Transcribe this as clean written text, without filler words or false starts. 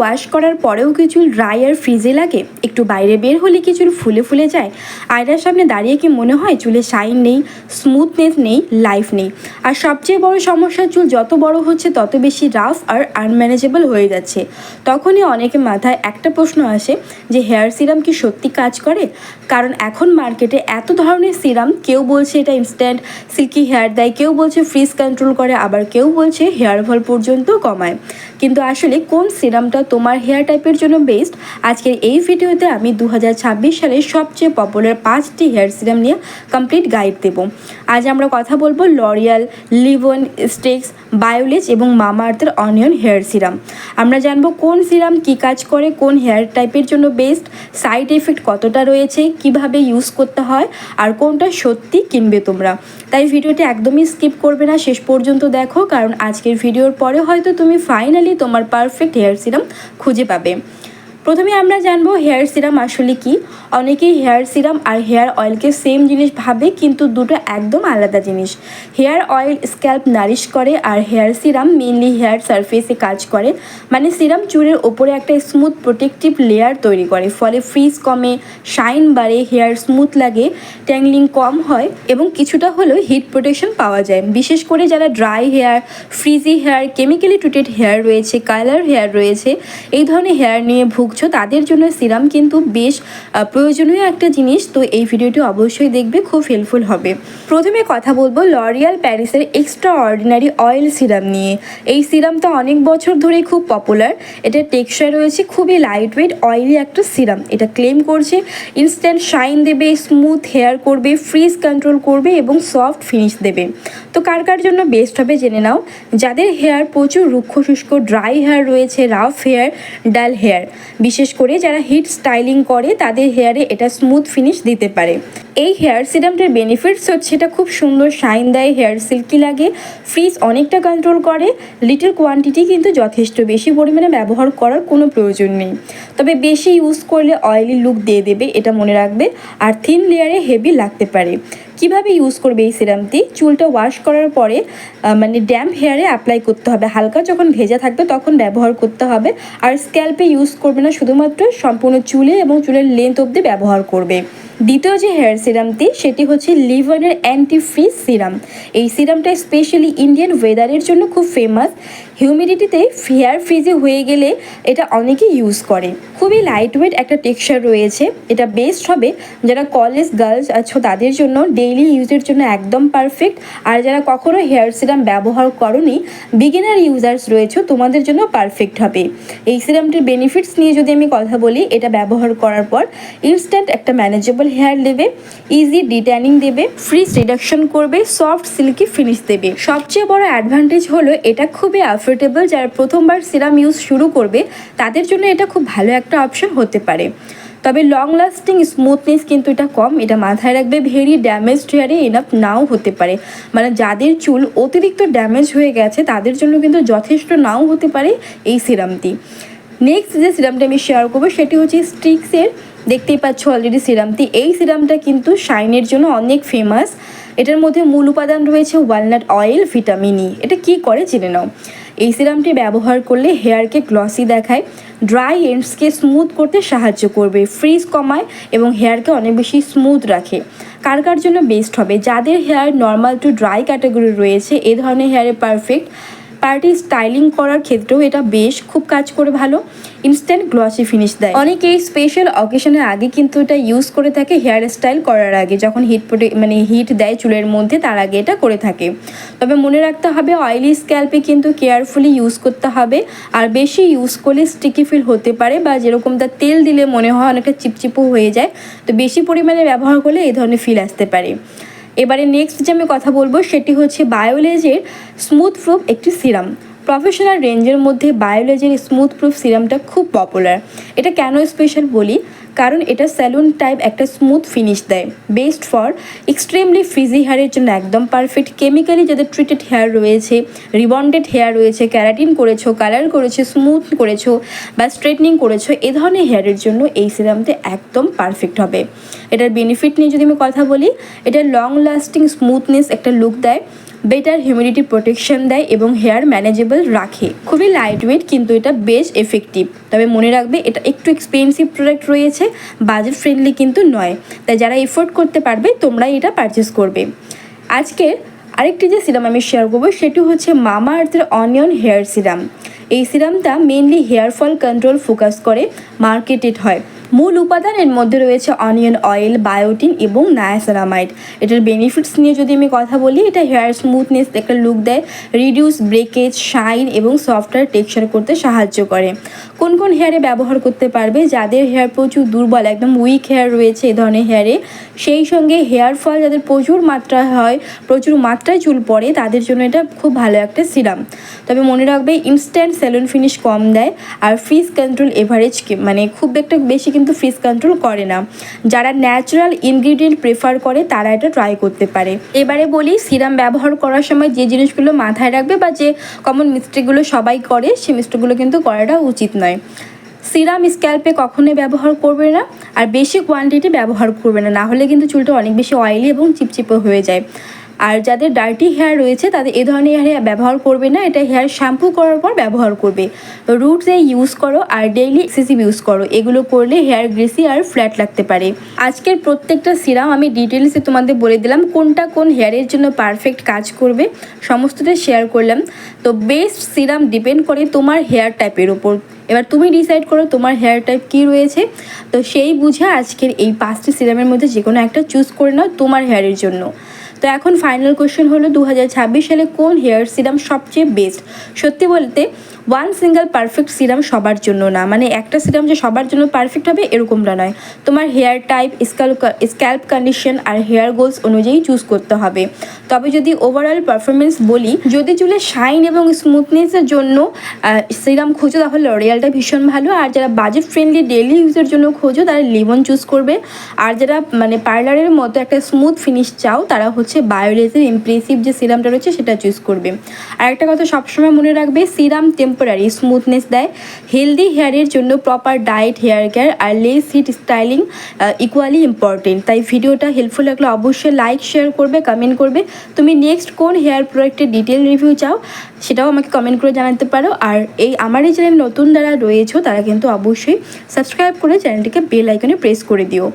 Wash করার পরেও কি চুল ড্রাই আর ফ্রিজে লাগে? একটু বাইরে বের হলে কি চুল ফুলে ফুলে যায়? আয়নার সামনে দাঁড়িয়ে কি মনে হয় চুলে শাইন নেই, স্মুথনেস নেই, লাইফ নেই? আর সবচেয়ে বড় সমস্যা, চুল যত বড় হচ্ছে তত বেশি রাফ আর আনম্যানেজেবল হয়ে যাচ্ছে। তখনই অনেকে মাথায় একটা প্রশ্ন আসে যে হেয়ার সিরাম কি সত্যি কাজ করে? কারণ এখন মার্কেটে এত ধরনের সিরাম, কেউ বলছে এটা ইনস্ট্যান্ট সিল্কি হেয়ার দেয়, কেউ বলছে ফ্রিজ কন্ট্রোল করে, আবার কেউ বলছে হেয়ার ফল পর্যন্ত কমায়। কিন্তু আসলে কোন সিরামটা তোমার হেয়ার টাইপের জন্য বেস্ট? আজকের এই ভিডিওতে আমি 2026 সালের সবচেয়ে পপুলার 5টি হেয়ার সিরাম নিয়ে কমপ্লিট গাইড দেব। আজ আমরা কথা বলবো লরিয়াল, লিভন, স্টেক্স, বায়োলেজ এবং মামা আর্থের অনিয়ন হেয়ার সিরাম। আমরা জানবো কোন সিরাম কী কাজ করে, কোন হেয়ার টাইপের জন্য বেস্ট, সাইড এফেক্ট কতটা রয়েছে, কিভাবে ইউজ করতে হয়, আর কোনটা সত্যি কিনবে তোমরা। তাই ভিডিওটি একদমই স্কিপ করবে না, শেষ পর্যন্ত দেখো, কারণ আজকের ভিডিওর পরে হয়তো তুমি ফাইনালি তোমার পারফেক্ট হেয়ার সিরাম খুঁজে পাবে। প্রথমে আমরা জানবো হেয়ার সিরাম আসলে কি। অনেকেই হেয়ার সিরাম আর হেয়ার অয়েলকে সেম জিনিস ভাবে, কিন্তু দুটো একদম আলাদা জিনিস। হেয়ার অয়েল স্ক্যাল্প নারিশ করে আর হেয়ার সিরাম মেনলি হেয়ার সারফেসে কাজ করে। মানে সিরাম চুলের ওপরে একটা স্মুথ প্রোটেক্টিভ লেয়ার তৈরি করে, ফলে ফ্রিজ কমে, শাইন বাড়ে, হেয়ার স্মুথ লাগে, ট্যাংলিং কম হয় এবং কিছুটা হলেও হিট প্রোটেকশন পাওয়া যায়। বিশেষ করে যারা dry hair, frizzy hair, chemically treated hair রয়েছে, কালার হেয়ার রয়েছে, এই ধরনের হেয়ার নিয়ে ভুগছো, তাদের জন্য সিরাম কিন্তু বেশ প্রয়োজনীয় একটা জিনিস। তো এই ভিডিওটি অবশ্যই দেখবে, খুব হেল্পফুল হবে। প্রথমে কথা বলবো লরিয়াল প্যারিসের এক্সট্রা অর্ডিনারি অয়েল সিরাম নিয়ে। এই সিরামটা অনেক বছর ধরেই খুব পপুলার। এটার টেক্সচার রয়েছে খুবই লাইট ওয়েট, অয়েলি একটা সিরাম। এটা ক্লেম করছে ইনস্ট্যান্ট শাইন দেবে, স্মুথ হেয়ার করবে, ফ্রিজ কন্ট্রোল করবে এবং সফট ফিনিশ দেবে। তো কার কার জন্য বেস্ট হবে জেনে নাও। যাদের হেয়ার প্রচুর রুক্ষ শুষ্ক, ড্রাই হেয়ার রয়েছে, রাফ হেয়ার, ডাল হেয়ার, বিশেষ করে যারা হিট স্টাইলিং করে, তাদের হেয়ারে এটা স্মুথ ফিনিশ দিতে পারে। এই হেয়ার সিরামটার বেনিফিটস হচ্ছে এটা খুব সুন্দর শাইন দেয়, হেয়ার সিল্কি লাগে, ফ্রিজ অনেকটা কন্ট্রোল করে। লিটল কোয়ান্টিটি, কিন্তু যথেষ্ট বেশি পরিমাণে ব্যবহার করার কোনো প্রয়োজন নেই। তবে বেশি ইউজ করলে অয়েলি লুক দিয়ে দেবে, এটা মনে রাখবে, আর থিন লেয়ারে হেভি লাগতে পারে। কিভাবে ইউজ করবে এই সিরামটি? চুলটা ওয়াশ করার পরে মানে ড্যাম্প হেয়ারে অ্যাপ্লাই করতে হবে, হালকা যখন ভেজা থাকবে তখন ব্যবহার করতে হবে। আর স্ক্যাল্পে ইউজ করবে না, শুধুমাত্র সম্পূর্ণ চুলে এবং চুলের লেন্থ অবধি ব্যবহার করবে। দ্বিতীয় যে হেয়ার সিরামটি, সেটি হচ্ছে লিভনের অ্যান্টি ফ্রিজ সিরাম। এই সিরামটা স্পেশালি ইন্ডিয়ান ওয়েদারের জন্য খুব ফেমাস। হিউমিডিটিতে হেয়ার ফ্রিজি হয়ে গেলে এটা অনেকেই ইউজ করে। খুবই লাইট ওয়েট একটা টেক্সচার রয়েছে। এটা বেস্ট হবে যারা কলেজ গার্লস আছো তাদের জন্য, ডেইলি ইউজের জন্য একদম পারফেক্ট। আর যারা কখনো হেয়ার সিরাম ব্যবহার করোনি, বিগিনার ইউজার্স রয়েছে, তোমাদের জন্য পারফেক্ট হবে। এই সিরামটির বেনিফিটস নিয়ে যদি আমি কথা বলি, এটা ব্যবহার করার পর ইনস্ট্যান্ট একটা ম্যানেজেবল হেয়ার দেবে, ইজি ডিট্যানিং দেবে, ফ্রিজ রিডাকশন করবে, সফট সিল্কি ফিনিশ দেবে। সবচেয়ে বড় অ্যাডভান্টেজ হলো এটা খুবই অ্যাফোর্ডেবল। যারা প্রথমবার সিরাম ইউজ শুরু করবে তাদের জন্য এটা খুব ভালো একটা অপশন হতে পারে। তবে লং লাস্টিং স্মুথনেস কিন্তু এটা কম, এটা মাথায় রাখবে। ভেরি ড্যামেজড হেয়ারে এনাফ নাও হতে পারে, মানে যাদের চুল অতিরিক্ত ড্যামেজ হয়ে গেছে তাদের জন্য কিন্তু যথেষ্ট নাও হতে পারে এই সিরামটি। নেক্সট যে সিরামটা আমি শেয়ার করবো সেটি হচ্ছে স্টিক্সের। দেখতেই পাচ্ছ অলরেডি সিরামটি। এই সিরামটা কিন্তু শাইনের জন্য অনেক ফেমাস। এটার মধ্যে মূল উপাদান রয়েছে ওয়ালনাট অয়েল, ভিটামিন ই। এটা কি করে জেনে নাও। এই সিরামটি ব্যবহার করলে হেয়ারকে গ্লসি দেখায়, ড্রাই এন্ডসকে স্মুথ করতে সাহায্য করবে, ফ্রিজ কমায় এবং হেয়ারকে অনেক বেশি স্মুথ রাখে। কার কার জন্য বেস্ট হবে? যাদের hair normal to dry category রয়েছে, এ ধরনের হেয়ারে পারফেক্ট। পার্টি স্টাইলিং করার ক্ষেত্রেও এটা বেশ খুব কাজ করে ভালো, ইনস্ট্যান্ট গ্লসি ফিনিশ দেয়। অনেকেই স্পেশাল অকেশনের আগে কিন্তু এটা ইউজ করে থাকে, হেয়ার স্টাইল করার আগে, যখন হিট দেয় চুলের মধ্যে, তার আগে এটা করে থাকে। তবে মনে রাখতে হবে অয়েলি স্ক্যাল্পে কিন্তু কেয়ারফুলি ইউজ করতে হবে। আর বেশি ইউজ করলে স্টিকি ফিল হতে পারে, বা যেরকম তার তেল দিলে মনে হয় অনেকটা চিপচিপও হয়ে যায়। তো বেশি পরিমাণে ব্যবহার করলে এই ধরনের ফিল আসতে পারে। এবারে নেক্সট যে আমি কথা বলবো সেটি হচ্ছে বায়োলেজের স্মুথ প্রুফ একটি সিরাম। প্রফেশনাল রেঞ্জের মধ্যে বায়োলেজের স্মুথ প্রুফ সিরামটা খুব পপুলার। এটা কেন স্পেশাল বলি, কারণ এটা স্যালুন টাইপ একটা স্মুথ ফিনিশ দেয়। বেস্ট ফর এক্সট্রিমলি ফ্রিজি হেয়ারের জন্য একদম পারফেক্ট। কেমিক্যালি যাদের ট্রিটেড হেয়ার রয়েছে, রিবন্ডেড হেয়ার রয়েছে, ক্যারাটিন করেছো, কালার করেছো, স্মুথ করেছো বা স্ট্রেটনিং করেছো, এ ধরনের হেয়ারের জন্য এই সিরামটা একদম পারফেক্ট হবে। এটার বেনিফিট নিয়ে যদি আমি কথা বলি, এটা লং লাস্টিং স্মুথনেস একটা লুক দেয়, বেটার হিউমিডিটি প্রোটেকশন দেয় এবং হেয়ার ম্যানেজেবল রাখে। খুবই লাইট ওয়েট কিন্তু এটা বেশ এফেক্টিভ। তবে মনে রাখবে এটা একটু এক্সপেন্সিভ প্রোডাক্ট রয়েছে, বাজেট ফ্রেন্ডলি কিন্তু নয়। তাই যারা এফোর্ড করতে পারবে তোমরা এটা পারচেস করবে। আজকে আরেকটি যে সিরাম আমি শেয়ার করবো সেটি হচ্ছে মামা আর্থের অনিয়ন হেয়ার সিরাম। এই সিরামটা mainly hair fall control focus করে মার্কেটেড হয়। মূল উপাদানের মধ্যে রয়েছে অনিয়ন অয়েল, বায়োটিন এবং নায়াসিনামাইড। এটার বেনিফিটস নিয়ে যদি আমি কথা বলি, এটা হেয়ার স্মুথনেস একটা লুক দেয়, রিডিউস ব্রেকেজ, শাইন এবং সফটওয়্যার টেক্সচার করতে সাহায্য করে। কোন কোন হেয়ারে ব্যবহার করতে পারবে? যাদের হেয়ার প্রচুর দুর্বল, একদম উইক হেয়ার রয়েছে এ ধরনের হেয়ারে, সেই সঙ্গে হেয়ার ফল যাদের প্রচুর মাত্রা হয়, প্রচুর মাত্রায় চুল পড়ে, তাদের জন্য এটা খুব ভালো একটা সিরাম। তবে মনে রাখবে ইনস্ট্যান্ট সেলুন ফিনিশ কম দেয় আর ফ্রিজ কন্ট্রোল এভারেজ মানে খুব একটা বেশি কিন্তু ফ্রিজ কন্ট্রোল করে না। যারা ন্যাচারাল ইনগ্রিডিয়েন্ট প্রেফার করে তারা এটা ট্রাই করতে পারে। এবারে বলি সিরাম ব্যবহার করার সময় যে জিনিসগুলো মাথায় রাখবে বা যে কমন মিস্টেকগুলো সবাই করে, সেই মিস্টেকগুলো কিন্তু করাটা উচিত নয়। সিরাম স্ক্যাল্পে কখনোই ব্যবহার করবে না আর বেশি কোয়ান্টিটি ব্যবহার করবে না, না হলে কিন্তু চুলটা অনেক বেশি অয়েলি এবং চিপচিপে হয়ে যায়। আর যাদের ডার্টি হেয়ার রয়েছে তাদের এ ধরনের হেয়ার ব্যবহার করবে না, এটা হেয়ার শ্যাম্পু করার পর ব্যবহার করবে। রুটসে ইউজ করো আর ডেইলি এক্সেসিভ ইউজ করো, এগুলো করলে হেয়ার গ্রেসি আর ফ্ল্যাট লাগতে পারে। আজকের প্রত্যেকটা সিরাম আমি ডিটেলসে তোমাদের বলে দিলাম কোনটা কোন হেয়ারের জন্য পারফেক্ট কাজ করবে, সমস্তটা শেয়ার করলাম। তো বেস্ট সিরাম ডিপেন্ড করে তোমার হেয়ার টাইপের ওপর। এবার তুমি ডিসাইড করো তোমার হেয়ার টাইপ কী রয়েছে, তো সেই বুঝে আজকের এই 5টি সিরামের মধ্যে যে কোনো একটা চুজ করে নাও তোমার হেয়ারের জন্য। তো এখন ফাইনাল কোয়েশ্চেন হলো 2026 সালে কোন হেয়ার সিরাম সবচেয়ে বেস্ট? সত্যি বলতে ওয়ান সিঙ্গেল পারফেক্ট সিরাম সবার জন্য না, মানে একটা সিরাম যে সবার জন্য পারফেক্ট হবে এরকমটা নয়। তোমার হেয়ার টাইপ, স্ক্যাল্প কন্ডিশন আর হেয়ার গোলস অনুযায়ী চুজ করতে হবে। তবে যদি ওভারঅল পারফরমেন্স বলি, যদি চুলে শাইন এবং স্মুথনেসের জন্য সিরাম খোঁজো তাহলে লরিয়ালটা ভীষণ ভালো। আর যারা বাজেট ফ্রেন্ডলি ডেইলি ইউজের জন্য খোঁজো তারা লিমন চুজ করবে। আর যারা মানে পার্লারের মতো একটা স্মুথ ফিনিশ চাও তারা হচ্ছে বায়োলেজের ইমপ্রেসিভ যে সিরামটা রয়েছে সেটা চুজ করবে। আর একটা কথা সবসময় মনে রাখবে, সিরাম টেম্পোরারি স্মুথনেস দেয়। হেলদি হেয়ারের জন্য প্রপার ডায়েট, হেয়ার কেয়ার আর less heat styling equally important. তাই ভিডিওটা হেল্পফুল লাগলে অবশ্যই লাইক, শেয়ার করবে, কমেন্ট করবে। তুমি নেক্সট কোন হেয়ার প্রোডাক্টের ডিটেল রিভিউ চাও সেটাও আমাকে কমেন্ট করে জানাতে পারো। আর আমার এই চ্যানেল নতুন যারা রয়েছে তারা কিন্তু অবশ্যই সাবস্ক্রাইব করে চ্যানেলটিকে বেল আইকনে প্রেস করে দিও।